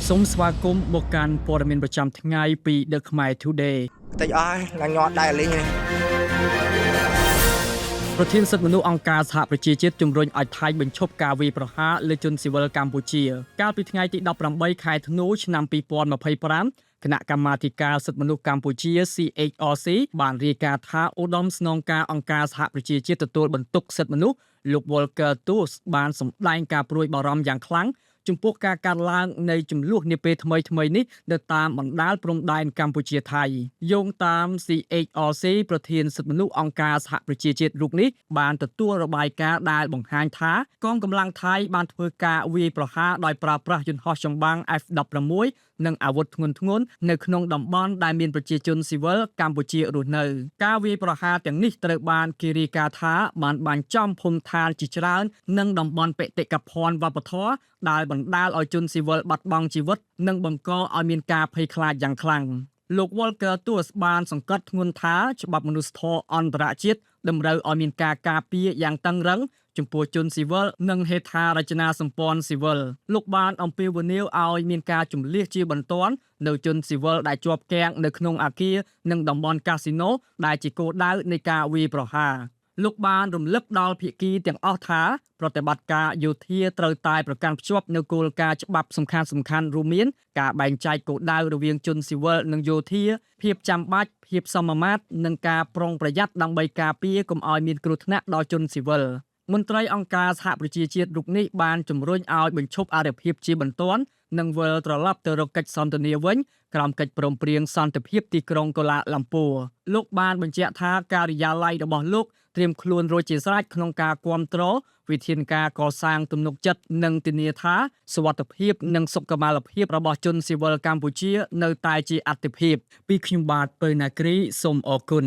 សូមស្វាគមន៍មកកាន់ព័ត៌មានប្រចាំថ្ងៃពី The Khmer Today តិចអស់ឡើងញ័រដែរលេងនេះប្រធានសិទ្ធិមនុស្សអង្គការសហប្រជាជាតិជំរុញឲ្យថៃបញ្ឈប់ការវាយប្រហារលើជនស៊ីវិលកម្ពុជាកាលពីថ្ងៃទី18ខែធ្នូឆ្នាំ2025គណៈកម្មាធិការសិទ្ធិមនុស្សកម្ពុជា CHRC បានរាយការណ៍ថាឧត្តមស្នងការអង្គការសហប្រជាជាតិទទួលបន្ទុកសិទ្ធិមនុស្សលោក Volker Turk បានសម្ដែងការព្រួយបារម្ភយ៉ាងខ្លាំងចំពោះការកើនឡើងនៃចំនួននាពេលថ្មីនេះនៅតាមបណ្ដាលព្រំដែនកម្ពុជាថៃយោងតាម CHRC ប្រធានសិទ្ធិមនុស្សអង្គការសហប្រជាជាតិរូបនេះបានទទួលរបាយការណ៍ដែលបង្ហាញថាកងកម្លាំងថៃបានធ្វើការវាយប្រហារដោយប្រើប្រាស់យន្តហោះចម្បាំង F-16 និងអាវុធធ្ងន់ធ្ងរនៅក្នុងតំបន់ដែលមានប្រជាជនស៊ីវិលកម្ពុជារស់នៅការវាយប្រហារទាំងនេះត្រូវបានគេរាយការណ៍ថាបានបាញ់ចំភូមិឋានជាច្រើននិងតំបន់បេតិកភណ្ឌវប្បធម៌ដែលបណ្ដាលឲ្យជនស៊ីវិលបាត់បង់ជីវិតនិងបង្កឲ្យមានការភ័យខ្លាចយ៉ាងខ្លាំងលោក Volker Turk បានសង្កត់ធ្ងន់ថាច្បាប់មនុស្សធម៌អន្តរជាតិតម្រូវឲ្យមានការការពារយ៉ាងតឹងរ៉ឹងចំពោះជនស៊ីវិលនិងហេដ្ឋារចនាសម្ព័ន្ធស៊ីវិលលោកបានអំពាវនាវឲ្យមានការជំលះជាបន្ទាន់នៅជនស៊ីវិលដែលជាប់គាំងនៅក្នុងអគារនិងតំបន់កាស៊ីណូដែលជាគោលដៅនៃការវាយប្រហារលោកបានរំលឹកដល់ភាគីទាំងអស់ថាប្រតិបត្តិការយោធាត្រូវតែប្រកាន់ភ្ជាប់នូវគោលការណ៍ច្បាប់សំខាន់ៗរួមមានការបែងចែកគោលដៅរវាងជនស៊ីវិលនិងយោធាភាពចាំបាច់ភាពសមមាត្រនិងការប្រុងប្រយ័ត្នដើម្បីការពារកុំឲ្យមានគ្រោះថ្នាក់ដល់ជនស៊ីវិលមន្ត្រីអង្គការសហប្រជាជាតិរូបនេះបានជំរុញឲ្យបញ្ឈប់អរិភាពជាបន្ទាន់និងវិលត្រឡប់ទៅរកកិច្ចសន្ទនាវិញក្រោមកិច្ចព្រមព្រៀងសន្តិភាពទីក្រុងកូឡាឡាំពូលោកបានបញ្ជាក់ថាការិយាល័យរបស់លោកត្រៀមខ្លួនរួចជាស្រេចក្នុងការគ្រប់គ្រងវិធានការកសាងទំនុកចិត្តនិងធានាថាសុវត្ថិភាពនិងសុខុមាលភាពរបស់ជនស៊ីវិលកម្ពុជានៅតែជាអាទិភាពពីខ្ញុំបាទពៅណាគ្រីសូមអរគុណ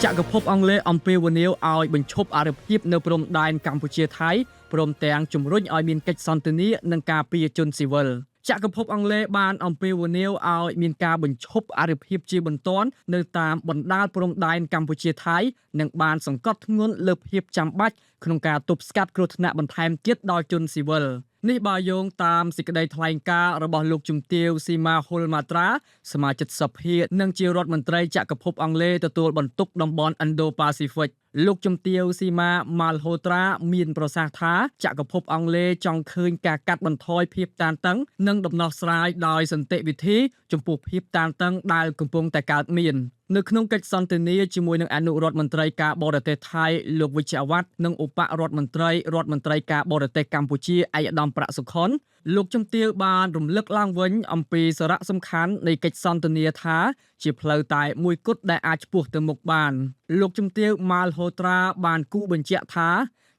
ចក្រភពអង់គ្លេសអំពាវនាវឲ្យបញ្ឈប់អរិភាពនៅព្រំដែនកម្ពុជាថៃព្រមទាំងជំរុញឲ្យមានកិច្ចសន្ទនានិងការពារជនស៊ីវិលចក្រភពអង់គ្លេសបានអំពាវនាវឲ្យមានការបញ្ឈប់អរិភាពជាបន្ទាន់នៅតាមបណ្ដាលព្រំដែនកម្ពុជាថៃនិងបានសង្កត់ធ្ងន់លើភាពចាំបាច់ក្នុងការទប់ស្កាត់គ្រោះថ្នាក់បន្ថែមទៀតដល់ជនស៊ីវិលនេះបើយោងតាមសេចក្តីថ្លែងការណ៍របស់លោកជំទាវស៊ីម៉ាហ៊ុលម៉ាត្រាសមាជិកសភានិងជារដ្ឋមន្ត្រីចក្រភពអង់គ្លេសទទួលបន្ទុកតំបន់ Indo-Pacific លោកជំទាវស៊ីម៉ាម៉ាល់ហូត្រាមានប្រសាសន៍ថាចក្រភពអង់គ្លេសចង់ឃើញការកាត់បន្ថយភាពតានតឹងនិងដំណោះស្រាយដោយសន្តិវិធីចំពោះភាពតានតឹងដែលកំពុងតែកើតមាននៅក្នុងកិច្ចសន្ទនាជាមួយនឹងអនុរដ្ឋមន្ត្រីការបរទេសថៃលោកវិជ្ជអវត្តនិងឧបរដ្ឋមន្ត្រីការបរទេសកម្ពុជាឯកឧត្តមប្រាក់សុខុនលោកជំទាវបានរំលឹកឡើងវិញអំពីសារៈសំខាន់នៃកិច្ចសន្ទនាថាជាផ្លូវតែមួយគត់ដែលអាចឆ្ពោះទៅមុខបានលោកជំទាវម៉ាល់ហូត្រាបានគូបញ្ជាក់ថា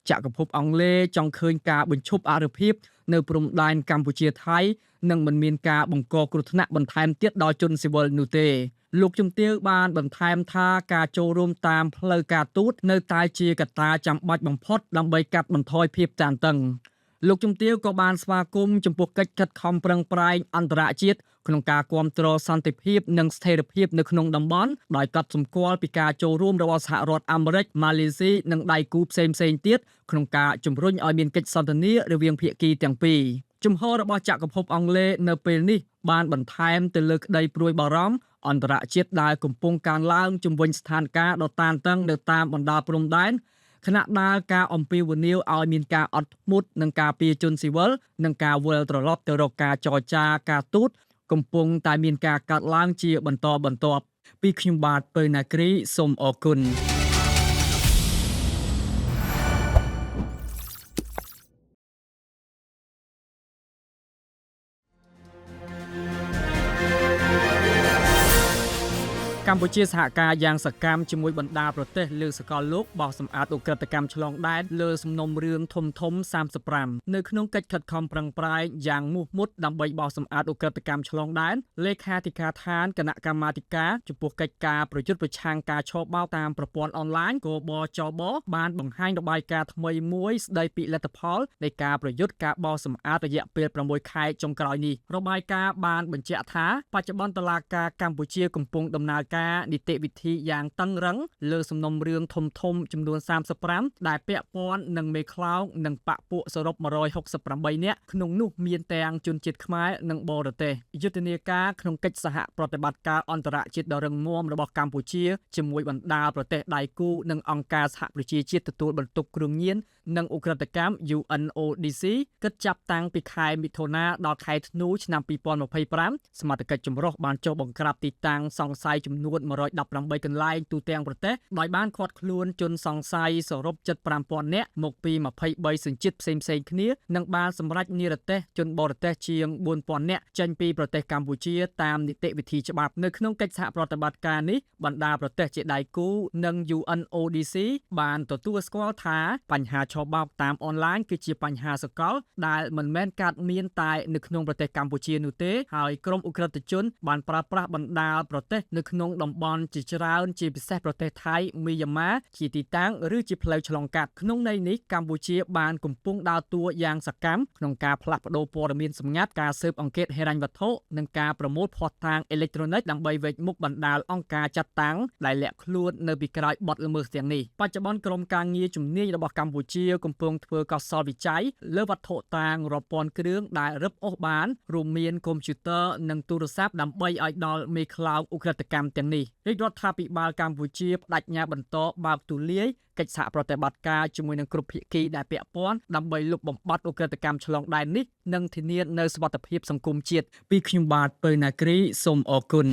ចក្រភពអង់គ្លេសចង់ឃើញការបញ្ឈប់អរិភាពនៅព្រំដែនកម្ពុជាថៃនិងមិនមានការបង្កគ្រោះថ្នាក់បន្ថែមទៀតដល់ជនស៊ីវិលនោះទេលោកជំទាវបានបន្ថែមថាការចូលរួមតាមផ្លូវការទូតនៅតែជាកត្តាចាំបាច់បំផុតដើម្បីកាត់បន្ថយភាពតានតឹងលោកជំទាវក៏បានស្វាគមន៍ចំពោះកិច្ចខិតខំប្រឹងប្រែងអន្តរជាតិក្នុងការគ្រប់គ្រងសន្តិភាពនិងស្ថិរភាពនៅក្នុងតំបន់ដោយកត់សម្គាល់ពីការចូលរួមរបស់សហរដ្ឋអាមេរិកម៉ាឡេស៊ីនិងដៃគូផ្សេងៗទៀតក្នុងការជំរុញឲ្យមានកិច្ចសន្ទនារវាងភាគីទាំងពីរជំហររបស់ចក្រភពអង់គ្លេសនៅពេលនេះបានបន្ថែមទៅលើក្តីព្រួយបារម្ភអន្តរជាតិដែលកំពុងកើនឡើងជំវិញស្ថានភាពដ៏តានតឹងនៅតាមបណ្ដាព្រំដែនខណៈដែលការអំពាវនាវឲ្យមានការអត់ធ្មត់និងការពារជនស៊ីវិលនិងការវិលត្រឡប់ទៅរកការចរចាការទូតកំពុងតែមានការកើតឡើងជាបន្តបន្ទាប់ពីខ្ញុំបាទពៅណាគ្រីសូមអរគុណ កម្ពុជាសហការយ៉ាងសកម្មជាមួយបណ្ដាប្រទេសលើសកលលោកបោះសម្អាតឧក្រិដ្ឋកម្មឆ្លងដែនលើសំណុំរឿងធំ35នៅក្នុងកិច្ចខិតខំប្រឹងប្រែងយ៉ាងមោះមុតដើម្បីបោះសម្អាតឧក្រិដ្ឋកម្មឆ្លងដែនលេខាធិការឋានគណៈកម្មាធិការចំពោះកិច្ចការប្រយុទ្ធប្រឆាំងការឆបោកតាមប្រព័ន្ធអនឡាញគបចបបានបង្ហាញរបាយការណ៍ថ្មីមួយស្ដីពីលទ្ធផលនៃការប្រយុទ្ធការបោសសម្អាតរយៈពេល6ខែចុងក្រោយនេះរបាយការណ៍បានបញ្ជាក់ថាបច្ចុប្បន្នតុលាការកម្ពុជាកំពុងដំណើរការនីតិវិធីយ៉ាងតឹងរ៉ឹងលើសំណុំរឿងធំចំនួន35ដែលពាក់ព័ន្ធនឹងមេខ្លោងនិងបកពួកសរុប168នាក់ក្នុងនោះមានទាំងជនជាតិខ្មែរនិងបរទេសយុទ្ធនាការក្នុងកិច្ចសហប្រតិបត្តិការអន្តរជាតិដ៏រឹងមាំរបស់កម្ពុជាជាមួយបណ្ដាប្រទេសដៃគូនិងអង្គការសហប្រជាជាតិទទួលបន្ទុកគ្រឿងញៀននិងឧក្រិដ្ឋកម្ម UNODC គិតចាប់តាំងពីខែមិថុនាដល់ខែធ្នូឆ្នាំ2025សមត្ថកិច្ចចម្រុះបានចុះបង្ក្រាបទីតាំងសង្ស័យចំនួន118កន្លែងទូទាំងប្រទេសដោយបានឃាត់ខ្លួនជនសង្ស័យសរុបជិត 5000 នាក់មកពី23សញ្ជាតិផ្សេងៗគ្នានិងបានសម្រេចនិរទេសជនបរទេសជាង 4000 នាក់ចេញពីប្រទេសកម្ពុជាតាមនីតិវិធីច្បាប់នៅក្នុងកិច្ចសហប្រតិបត្តិការនេះបណ្ដាប្រទេសជាដៃគូនិង UNODC បានទទួលស្គាល់ថាបញ្ហាឆបោកតាមអនឡាញគឺជាបញ្ហាសកលដែលមិនមែនកើតមានតែនៅក្នុងប្រទេសកម្ពុជានោះទេហើយក្រុមឧក្រិដ្ឋជនបានប្រើប្រាស់បណ្ដាប្រទេសនៅក្នុងតំបន់ជាច្រើនជាពិសេសប្រទេសថៃមីយ៉ាន់ម៉ាជាទីតាំងឬជាផ្លូវឆ្លងកាត់ក្នុងន័យនេះកម្ពុជាបានកំពុងដើរតួយ៉ាងសកម្មក្នុងការផ្លាស់ប្ដូរព័ត៌មានសម្ងាត់ការស៊ើបអង្កេតហិរញ្ញវត្ថុនិងការប្រមូលភស្តុតាងអេឡិចត្រូនិកដើម្បីវេចមុខបណ្ដាលអង្គការចាត់តាំងដែលលាក់ខ្លួននៅពីក្រោយបទល្មើសទាំងនេះបច្ចុប្បន្នក្រុមការងារជំនាញរបស់កម្ពុជាកំពុងធ្វើកោសលវិច័យលើវត្ថុតាងរាប់ពាន់គ្រឿងដែលរឹបអូសបានរួមមានកុំព្យូទ័រនិងទូរស័ព្ទដើម្បីឲ្យដល់មេខ្លោងឧក្រិដ្ឋកម្មទាំងនេះរាជរដ្ឋាភិបាលកម្ពុជាបដិញ្ញាបន្តបើកទូលាយកិច្ចសហប្រតិបត្តិការជាមួយនឹងគ្រប់ភាគីដែលពាក់ព័ន្ធដើម្បីលុបបំបាត់ឧក្រិដ្ឋកម្មឆ្លងដែននេះនិងធានានូវសុវត្ថិភាពសង្គមជាតិពីខ្ញុំបាទពៅណាគ្រីសូមអរគុណ